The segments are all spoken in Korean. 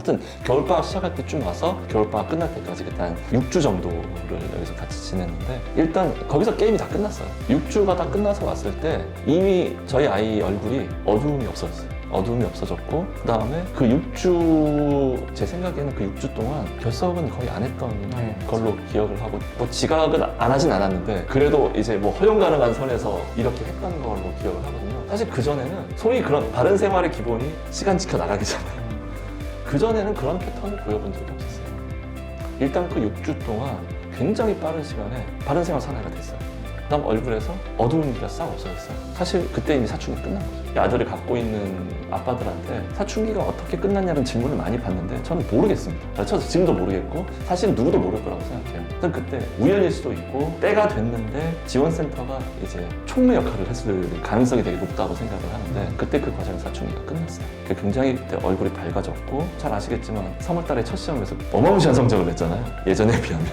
아무튼 겨울방학 시작할 때쯤 와서 겨울방학 끝날 때까지 그때 한 6주 정도를 여기서 같이 지냈는데 일단 거기서 게임이 다 끝났어요. 6주가 다 끝나서 왔을 때 이미 저희 아이 얼굴이 어두움이 없어졌어요. 어두움이 없어졌고 그 다음에 그 6주 제 생각에는 그 6주 동안 결석은 거의 안 했던 걸로 기억을 하고 뭐 지각은 안 하진 않았는데 그래도 이제 뭐 허용 가능한 선에서 이렇게 했던 걸로 기억을 하거든요. 사실 그전에는 소위 그런 바른 생활의 기본이 시간 지켜 나가기잖아요. 그전에는 그런 패턴을 보여본 적이 없었어요. 일단 그 6주 동안 굉장히 빠른 시간에 바른 생활 사나이가 됐어요. 그 다음 얼굴에서 어두운 기가 싹 없어졌어요. 사실 그때 이미 사춘기가 끝난 거죠. 이 아들을 갖고 있는 아빠들한테 사춘기가 어떻게 끝났냐는 질문을 많이 받는데 저는 모르겠습니다. 저도 지금도 모르겠고 사실 누구도 모를 거라고 생각해요. 일단 그때 우연일 수도 있고 때가 됐는데 지원센터가 이제 촉매 역할을 했을 가능성이 되게 높다고 생각을 하는데 그때 그 과정에서 사춘기가 끝났어요. 굉장히 그때 얼굴이 밝아졌고 잘 아시겠지만 3월달에 첫 시험에서 어마무시한 성적을 냈잖아요. 예전에 비하면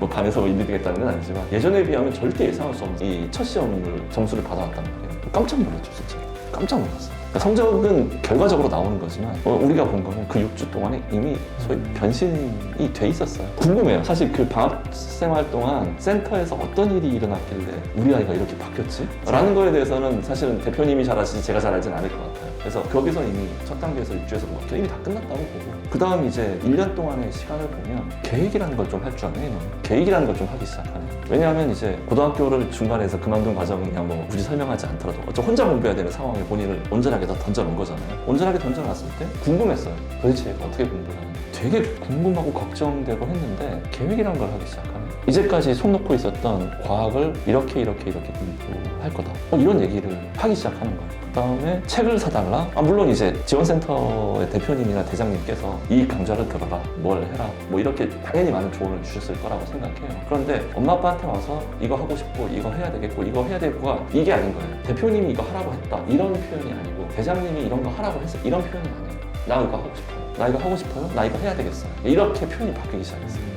뭐 반에서 뭐 1, 2등했다는 건 아니지만 예전에 비하면 절대 예상할 수 없는 이 첫 시험을 점수를 받아왔단 말이에요. 깜짝 놀랐죠 진짜. 깜짝 놀랐어요. 그러니까 성적은 결과적으로 나오는 거지만 우리가 본 거는 그 6주 동안에 이미 소위 변신이 돼 있었어요. 궁금해요. 사실 그 방학 생활 동안 센터에서 어떤 일이 일어났길래 우리 아이가 이렇게 바뀌었지? 라는 거에 대해서는 사실은 대표님이 잘 아시지 제가 잘 알지는 않을 것 같아요. 그래서 거기서 이미 첫 단계에서 6주에서 뭐 게임이 다 끝났다고 보고 그 다음 이제 1년 동안의 시간을 보면 계획이라는 걸 좀 할 줄 아네. 계획이라는 걸 좀 하기 시작하네. 왜냐하면 이제 고등학교를 중간에서 그만둔 과정은 그냥 뭐 굳이 설명하지 않더라도 어차피 혼자 공부해야 되는 상황에 본인을 온전하게 다 던져놓은 거잖아요. 온전하게 던져놨을 때 궁금했어요. 도대체 얘가 어떻게 공부를 하는지. 되게 궁금하고 걱정되고 했는데 계획이라는 걸 하기 시작하네. 이제까지 손 놓고 있었던 과학을 이렇게 공부할 거다. 이런 얘기를 하기 시작하는 거예요. 그 다음에 책을 사달라? 물론 이제 지원센터의 대표님이나 대장님께서 이 강좌를 들어라, 뭘 해라, 뭐 이렇게 당연히 많은 조언을 주셨을 거라고 생각해요. 그런데 엄마 아빠한테 와서 이거 하고 싶고, 이거 해야 되겠고, 이거 해야 되겠고가 이게 아닌 거예요. 대표님이 이거 하라고 했다, 이런 표현이 아니고, 대장님이 이런 거 하라고 했어, 이런 표현이 아니에요. 나 이거 하고 싶어요. 나 이거 하고 싶어요. 나 이거 해야 되겠어요. 이렇게 표현이 바뀌기 시작했어요.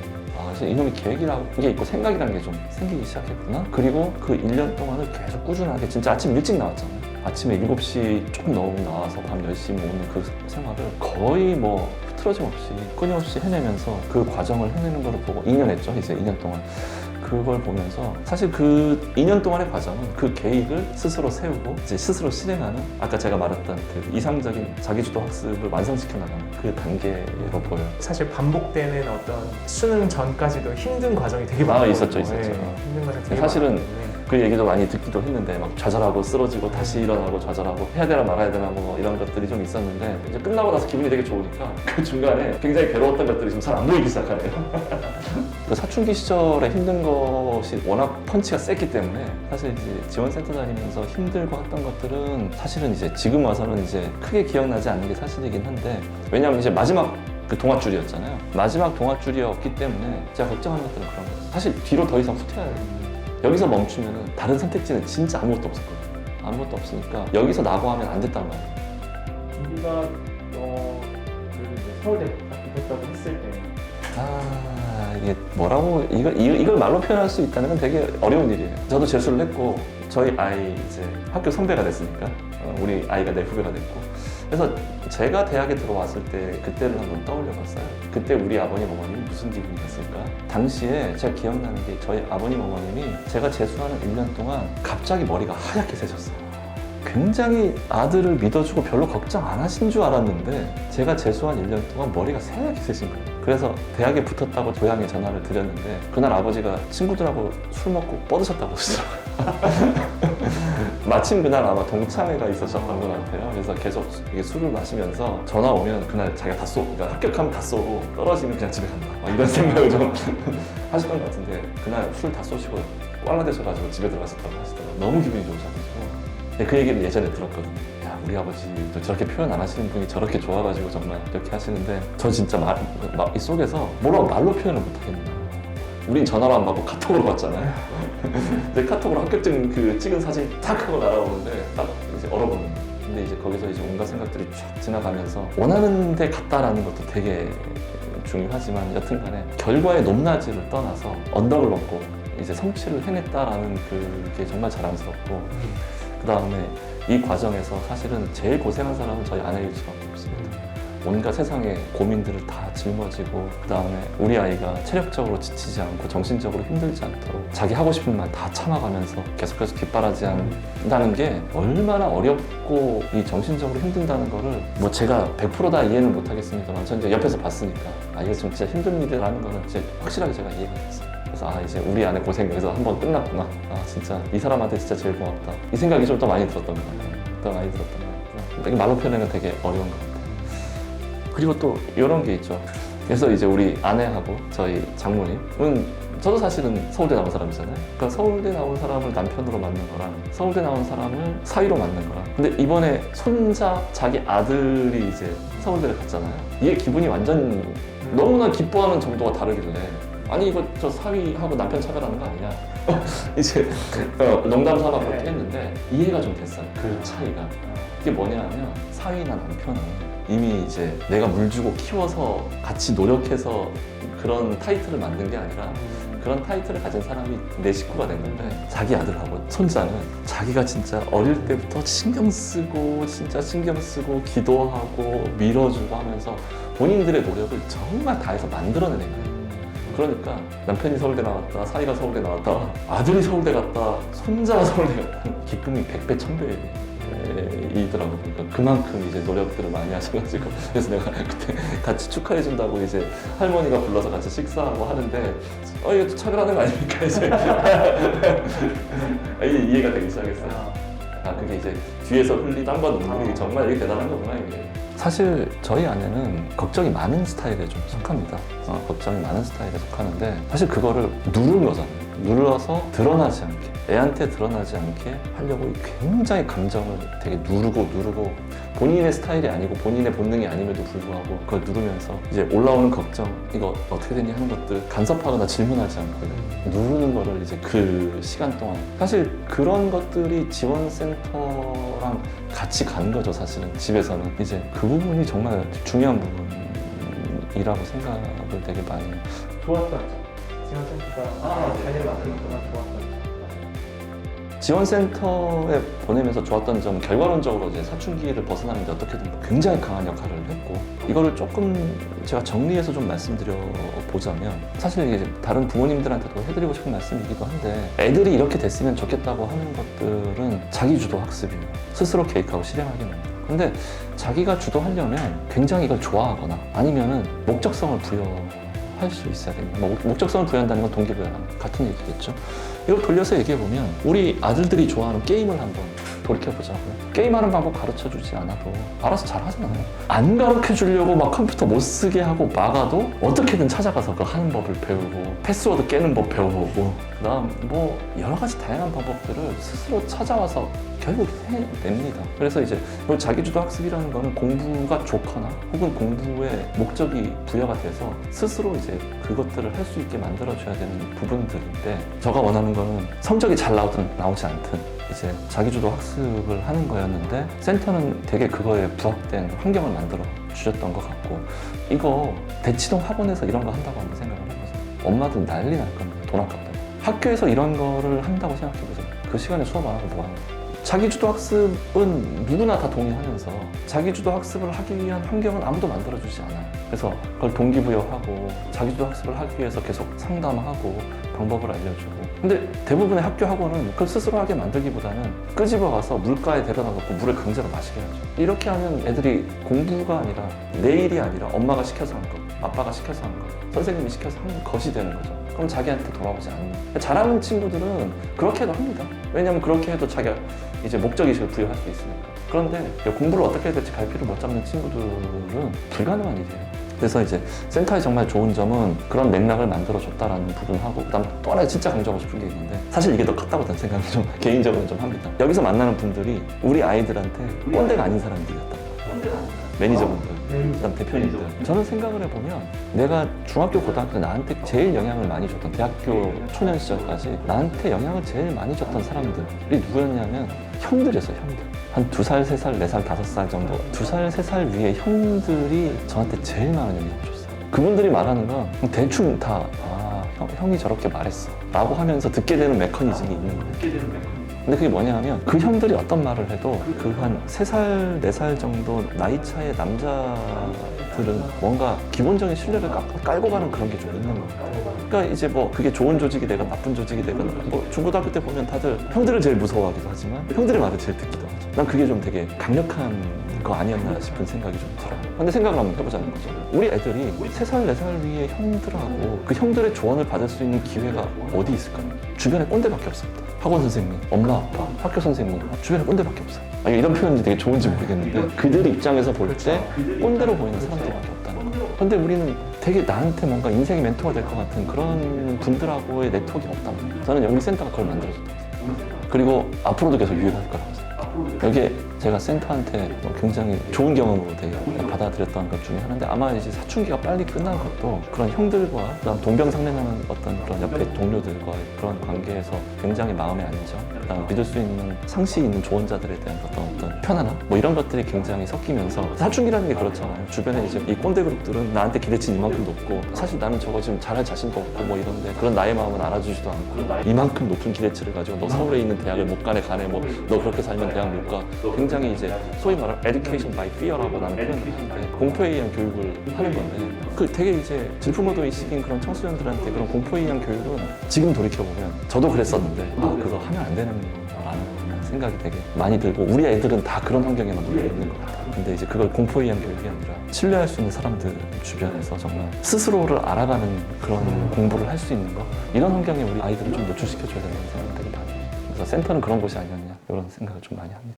그래서 이놈이 계획이라는 게 있고 생각이라는 게 좀 생기기 시작했구나. 그리고 그 1년 동안을 계속 꾸준하게 진짜 아침 일찍 나왔잖아요. 아침에 7시 조금 넘으면 나와서 밤 10시 오는 그 생활을 거의 뭐 틀어짐 없이 끊임없이 해내면서 그 과정을 해내는 걸 보고 2년 했죠. 이제 2년 동안. 그걸 보면서 사실 그 2년 동안의 과정은 그 계획을 스스로 세우고 이제 스스로 실행하는 아까 제가 말했던 그 이상적인 자기주도 학습을 완성시켜 나가는 그 단계로 보여요. 사실 반복되는 어떤 수능 전까지도 힘든 과정이 되게 많아요. 있었죠. 힘든 과정 되게 사실은 많았는데. 그 얘기도 많이 듣기도 했는데 막 좌절하고 쓰러지고 다시 일어나고 좌절하고 해야 되나 말아야 되나 뭐 이런 것들이 좀 있었는데 이제 끝나고 나서 기분이 되게 좋으니까 그 중간에 굉장히 괴로웠던 것들이 좀 잘 안 보이기 시작하네요. 그 사춘기 시절에 힘든 것이 워낙 펀치가 셌기 때문에 사실 이제 지원센터 다니면서 힘들고 했던 것들은 사실은 이제 지금 와서는 이제 크게 기억나지 않는 게 사실이긴 한데 왜냐하면 이제 마지막 그 동아줄이었잖아요. 마지막 동아줄이었기 때문에 제가 걱정하는 것들은 그런 거예요. 사실 뒤로 더 이상 후퇴해야 돼요. 여기서 멈추면 다른 선택지는 진짜 아무것도 없었거든요. 아무것도 없으니까 여기서 낙오하면 안 됐단 말이에요. 우리가 서울대 합격했다고 했을 때 이게 뭐라고 이걸 말로 표현할 수 있다는 건 되게 어려운 일이에요. 저도 재수를 했고 저희 아이 이제 학교 선배가 됐으니까 우리 아이가 내 후배가 됐고 그래서 제가 대학에 들어왔을 때 그때를 한번 떠올려 봤어요. 그때 우리 아버님 어머님이 무슨 기분이었을까? 당시에 제가 기억나는 게 저희 아버님 어머님이 제가 재수하는 1년 동안 갑자기 머리가 하얗게 새셨어요. 굉장히 아들을 믿어주고 별로 걱정 안 하신 줄 알았는데 제가 재수한 1년 동안 머리가 새하얗게 새신 거예요. 그래서 대학에 붙었다고 고향에 전화를 드렸는데 그날 아버지가 친구들하고 술 먹고 뻗으셨다고 하시더라고요. 마침 그날 아마 동창회가 있으셨던 것 같아요. 그래서 계속 이게 술을 마시면서 전화 오면 그날 자기가 다 쏘고 그러니까 합격하면 다 쏘고 떨어지면 그냥 집에 간다 이런 생각을 좀 하셨던 것 같은데 그날 술 다 쏘시고 꽐라되셔가지고 집에 들어가셨다고 하시더라고요. 너무 기분이 좋으셔가지고 그 얘기를 예전에 들었거든요. 야, 우리 아버지도 저렇게 표현 안 하시는 분이 저렇게 좋아가지고 정말 이렇게 하시는데 저 진짜 이 속에서 뭐라고 말로 표현을 못 하겠나. 우린 전화로 안 받고 카톡으로 받잖아요. 근데 카톡으로 합격증 그 찍은 사진 탁 하고 날아오는데 딱 이제 얼어버리는 거예요. 근데 이제 거기서 이제 온갖 생각들이 쫙 지나가면서 원하는 데 갔다라는 것도 되게 중요하지만 여튼간에 결과의 높낮이를 떠나서 언덕을 넘고 이제 성취를 해냈다라는 그게 정말 자랑스럽고 그 다음에 이 과정에서 사실은 제일 고생한 사람은 저희 아내일 수밖에 없습니다. 온갖 세상의 고민들을 다 짊어지고 그 다음에 우리 아이가 체력적으로 지치지 않고 정신적으로 힘들지 않도록 자기 하고 싶은 말 다 참아가면서 계속해서 뒷바라지 한다는 게 얼마나 어렵고 이 정신적으로 힘든다는 거를 뭐 제가 100%다 이해는 못하겠습니다만 전 이제 옆에서 봤으니까 아 이게 좀 진짜 힘든 일이라는 거는 이제 확실하게 제가 이해가 됐어요. 그래서 아 이제 우리 안에 고생 여기서 한번 끝났구나. 아 진짜 이 사람한테 진짜 제일 고맙다. 이 생각이 좀 더 많이 들었던 것 같아요. 더 많이 들었던 것 같아요. 되게 말로 표현하면 되게 어려운 것 같아요. 그리고 또 이런 게 있죠. 그래서 이제 우리 아내하고 저희 장모님은 저도 사실은 서울대 나온 사람이잖아요. 그러니까 서울대 나온 사람을 남편으로 만난 거랑 서울대 나온 사람을 사위로 만난 거랑 근데 이번에 손자 자기 아들이 이제 서울대를 갔잖아요. 이게 기분이 완전 너무나 기뻐하는 정도가 다르길래 아니 이거 저 사위하고 남편 차별하는 거 아니냐 이제 농담 삼아 그렇게 했는데 이해가 좀 됐어요. 그 차이가 그게 뭐냐면 사위나 남편은 이미 이제 내가 물 주고 키워서 같이 노력해서 그런 타이틀을 만든 게 아니라 그런 타이틀을 가진 사람이 내 식구가 된 건데 자기 아들하고 손자는 자기가 진짜 어릴 때부터 신경 쓰고 진짜 신경 쓰고 기도하고 밀어주고 하면서 본인들의 노력을 정말 다해서 만들어내는 거예요. 그러니까 남편이 서울대 나왔다, 사위가 서울대 나왔다, 아들이 서울대 갔다, 손자가 서울대 갔다 기쁨이 100배, 1000배이더라고요. 그러니까 그만큼 이제 노력들을 많이 하셔가지고 그래서 내가 그때 같이 축하해준다고 이제 할머니가 불러서 같이 식사하고 하는데 이거 차별하는 거 아닙니까 이제 이해가 되기 시작했어요. 아 그게 이제 뒤에서 흘린 땀과 눈물이 정말 이게 대단한 거구나 이게. 사실 저희 아내는 걱정이 많은 스타일에 좀 속합니다. 걱정이 많은 스타일에 속하는데 사실 그거를 누른 거잖아요. 눌러서 드러나지 않게 애한테 드러나지 않게 하려고 굉장히 감정을 되게 누르고 본인의 스타일이 아니고 본인의 본능이 아님에도 불구하고 그걸 누르면서 이제 올라오는 걱정 이거 어떻게 됐니 하는 것들 간섭하거나 질문하지 않고 누르는 거를 이제 그 시간 동안 사실 그런 것들이 지원센터랑 같이 가는 거죠. 사실은 집에서는 이제 그 부분이 정말 중요한 부분이라고 생각을 되게 많이 좋았던 지원센터가 자기를 만드는 동안 좋았던 지원센터에 보내면서 좋았던 점 결과론적으로 이제 사춘기를 벗어나는데 어떻게든 굉장히 강한 역할을 했고 이거를 조금 제가 정리해서 좀 말씀드려 보자면 사실 이게 다른 부모님들한테도 해드리고 싶은 말씀이기도 한데 애들이 이렇게 됐으면 좋겠다고 하는 것들은 자기 주도 학습이에요. 스스로 계획하고 실행하기는. 근데 자기가 주도하려면 굉장히 이걸 좋아하거나 아니면은 목적성을 부여할 수 있어야 됩니다. 목적성을 부여한다는 건 동기부여랑 같은 얘기겠죠. 이걸 돌려서 얘기해보면 우리 아들들이 좋아하는 게임을 한번 돌이켜보자고요. 게임하는 방법 가르쳐주지 않아도 알아서 잘 하잖아요. 안 가르쳐주려고 막 컴퓨터 못 쓰게 하고 막아도 어떻게든 찾아가서 그 하는 법을 배우고 패스워드 깨는 법 배워보고 그 다음 뭐 여러 가지 다양한 방법들을 스스로 찾아와서 결국 해냅니다. 그래서 이제 자기주도 학습이라는 거는 공부가 좋거나 혹은 공부에 목적이 부여가 돼서 스스로 이제 그것들을 할 수 있게 만들어줘야 되는 부분들인데 제가 원하는 거는 성적이 잘 나오든 나오지 않든 이제 자기주도 학습을 하는 거였는데 센터는 되게 그거에 부합된 환경을 만들어 주셨던 것 같고 이거 대치동 학원에서 이런 거 한다고 한번 생각을 해보세요. 엄마들 난리 날 겁니다. 돈 아깝다고. 학교에서 이런 거를 한다고 생각해보세요. 그 시간에 수업 안 하고 뭐 하는 거예요? 자기주도 학습은 누구나 다 동의하면서 자기주도 학습을 하기 위한 환경은 아무도 만들어주지 않아요. 그래서 그걸 동기부여하고 자기주도 학습을 하기 위해서 계속 상담하고 방법을 알려주고 근데 대부분의 학교 학원은 그걸 스스로 하게 만들기보다는 끄집어 가서 물가에 데려다 놓고 물을 강제로 마시게 하죠. 이렇게 하면 애들이 공부가 아니라 내 일이 아니라 엄마가 시켜서 한 것, 아빠가 시켜서 한 것, 선생님이 시켜서 한 것이 되는 거죠. 그럼 자기한테 돌아오지 않는. 잘하는 친구들은 그렇게 해도 합니다. 왜냐면 그렇게 해도 자기가 이제 목적의식을 부여할 수 있으니까. 그런데 공부를 어떻게 해야 될지 갈피를 못 잡는 친구들은 불가능한 일이에요. 그래서 이제 센터의 정말 좋은 점은 그런 맥락을 만들어줬다라는 부분하고 그다음 또 하나 진짜 강조하고 싶은 게 있는데 사실 이게 더 컸다고 저는 생각을 좀 개인적으로 좀 합니다. 여기서 만나는 분들이 우리 아이들한테 꼰대가 아닌 사람들이었다. 매니저분들, 그다음 대표님들. 저는 생각을 해보면 내가 중학교, 고등학교 때 나한테 제일 영향을 많이 줬던 대학교 초년 시절까지 나한테 영향을 제일 많이 줬던 사람들이 누구였냐면 형들이었어요. 형들. 한 2살, 3살, 4살, 5살 정도 2살, 3살 위에 형들이 저한테 제일 많은 영향을 줬어요. 그분들이 말하는 건 대충 다 형이 저렇게 말했어 라고 하면서 듣게 되는 메커니즘이 있는 거예요. 근데 그게 뭐냐 하면 그 형들이 어떤 말을 해도 그 한 3살, 4살 정도 나이 차의 남자 조직들은 뭔가 기본적인 신뢰를 깔고 가는 그런 게 좀 있는 것 같아요. 그러니까 이제 뭐 그게 좋은 조직이 되건 나쁜 조직이 되건 뭐 중고등학교 때 보면 다들 형들을 제일 무서워하기도 하지만 형들의 말을 제일 듣기도 하죠. 난 그게 좀 되게 강력한 거 아니었나 싶은 생각이 좀 들어요. 근데 생각을 한번 해보자는 거죠. 우리 애들이 3살, 4살 위에 형들하고 그 형들의 조언을 받을 수 있는 기회가 어디 있을까요? 주변에 꼰대밖에 없습니다. 학원 선생님, 엄마, 아빠, 학교 선생님, 주변에 꼰대밖에 없어요. 아니, 이런 표현이 되게 좋은지 모르겠는데 그들 입장에서 볼 때 꼰대로 보이는 사람들밖에 없다는 거예요. 근데 우리는 되게 나한테 뭔가 인생의 멘토가 될 것 같은 그런 분들하고의 네트워크가 없다는 거예요. 저는 영리센터가 그걸 만들어줬다고 생각해요. 그리고 앞으로도 계속 유효할 거라고 생각해요. 여기에 제가 센터한테 굉장히 좋은 경험으로 되게 받아들였던 것 중에 하나인데 아마 이제 사춘기가 빨리 끝난 것도 그런 형들과 그다음 동병상련하는 어떤 그런 옆에 동료들과의 그런 관계에서 굉장히 마음의 안정, 그다음 믿을 수 있는 상식 있는 조언자들에 대한 어떤 편안함 뭐 이런 것들이 굉장히 섞이면서 사춘기라는 게 그렇잖아요. 주변에 이제 이 꼰대 그룹들은 나한테 기대치는 이만큼 높고 사실 나는 저거 지금 잘할 자신도 없고 뭐 이런데 그런 나의 마음은 알아주지도 않고 이만큼 높은 기대치를 가지고 너 서울에 있는 대학을 못 가네 뭐 너 그렇게 살면 대학 못 가. 굉장히 이제 소위 말하는 education by fear라고 나는 표현을 하는데 공포에 의한 교육을 하는 건데 그 되게 이제 질풍노도의 시기인 그런 청소년들한테 그런 공포에 의한 교육은 지금 돌이켜보면 저도 그랬었는데 아 그거 하면 안 되는 거라는 생각이 되게 많이 들고 우리 애들은 다 그런 환경에만 놓여 있는 것 같아요. 근데 이제 그걸 공포에 의한 교육이 아니라 신뢰할 수 있는 사람들 주변에서 정말 스스로를 알아가는 그런 공부를 할 수 있는 거 이런 환경에 우리 아이들을 좀 노출시켜줘야 된다는 생각이 되게 많이 해요. 그래서 센터는 그런 곳이 아니었냐 이런 생각을 좀 많이 합니다.